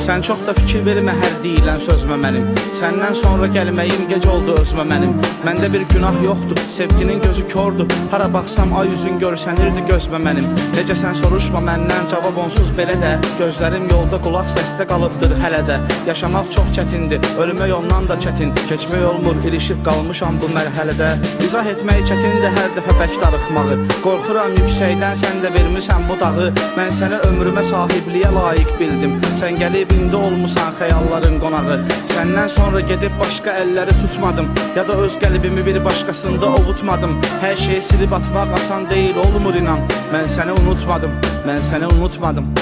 Sən çox da fikir vermə hər deyilən sözmə mənim. Səndən sonra gəlməyim gec oldu özmə mənim. Məndə bir günah yoxdur, sevginin gözü kördür. Hara baxsam ay üzün görsənirdi gözmə mənim. Necə sən soruşma məndən, cavab onsuz belə də. Gözlərim yolda, qulaq səsdə qalıbdır hələ də. Yaşamaq çox çətindir, ölmək ondan da çətin. Keçmək olmur, ilişib qalmışam bu mərhələdə. İzah etmək çətindir hər dəfə bək darıxmağı. Qorxuram yüksəkdən, sən də vermirsən bu dağı. Mən səni ömrümə sahibliyə layiq bildim. Sən gəlib indi olmusan xəyalların qonağı. Səndən sonra gedib başqa əlləri tutmadım. Ya da öz qəlbimi bir başqasında ovutmadım. Hər şeyi silib atmaq asan deyil, olmur inan. Mən səni unutmadım, mən səni unutmadım.